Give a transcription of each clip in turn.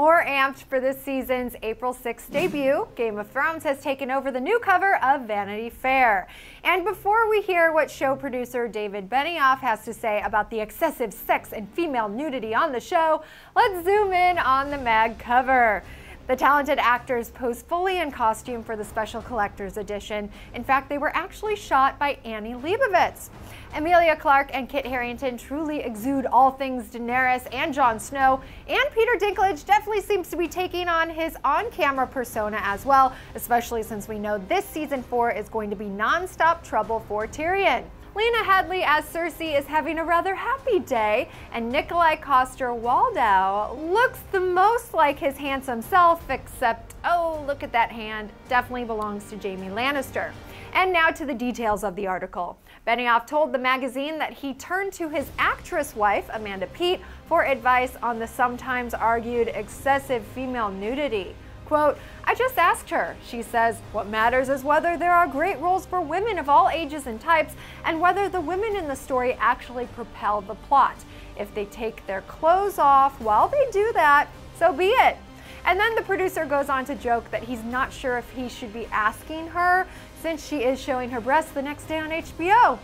more amped for this season's April 6th debut, Game of Thrones has taken over the new cover of Vanity Fair. And before we hear what show producer David Benioff has to say about the excessive sex and female nudity on the show, let's zoom in on the mag cover. The talented actors posed fully in costume for the special collector's edition. In fact, they were actually shot by Annie Leibovitz. Emilia Clarke and Kit Harington truly exude all things Daenerys and Jon Snow, and Peter Dinklage definitely seems to be taking on his on-camera persona as well, especially since we know this season 4 is going to be non-stop trouble for Tyrion. Lena Headley as Cersei is having a rather happy day, and Nikoli Coster-Waldau looks the most like his handsome self, except, oh, look at that hand, definitely belongs to Jamie Lannister. And now to the details of the article. Benioff told the magazine that he turned to his actress wife, Amanda Peet, for advice on the sometimes argued excessive female nudity. Quote, "I just asked her. She says, what matters is whether there are great roles for women of all ages and types, and whether the women in the story actually propel the plot. If they take their clothes off while they do that, so be it." And then the producer goes on to joke that he's not sure if he should be asking her, since she is showing her breasts the next day on HBO.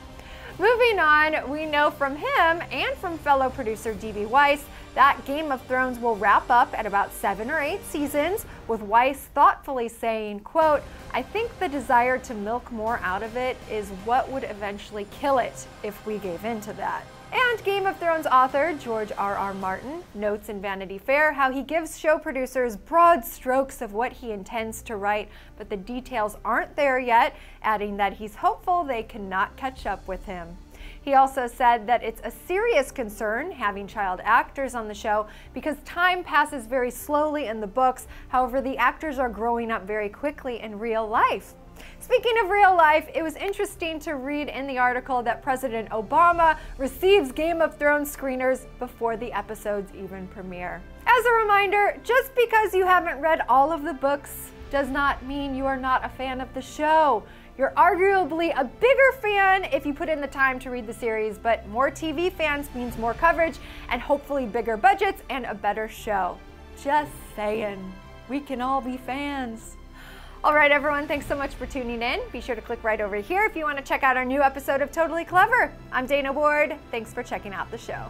Moving on, we know from him and from fellow producer DB Weiss that Game of Thrones will wrap up at about 7 or 8 seasons, with Weiss thoughtfully saying, quote, "I think the desire to milk more out of it is what would eventually kill it if we gave in to that." And Game of Thrones author George R.R. Martin notes in Vanity Fair how he gives show producers broad strokes of what he intends to write, but the details aren't there yet, adding that he's hopeful they cannot catch up with him. He also said that it's a serious concern having child actors on the show because time passes very slowly in the books. However, the actors are growing up very quickly in real life. Speaking of real life, it was interesting to read in the article that President Obama receives Game of Thrones screeners before the episodes even premiere. As a reminder, just because you haven't read all of the books does not mean you are not a fan of the show. You're arguably a bigger fan if you put in the time to read the series, but more TV fans means more coverage and hopefully bigger budgets and a better show. Just saying, we can all be fans. All right, everyone, thanks so much for tuning in. Be sure to click right over here if you want to check out our new episode of Totally Clevver. I'm Dana Ward. Thanks for checking out the show.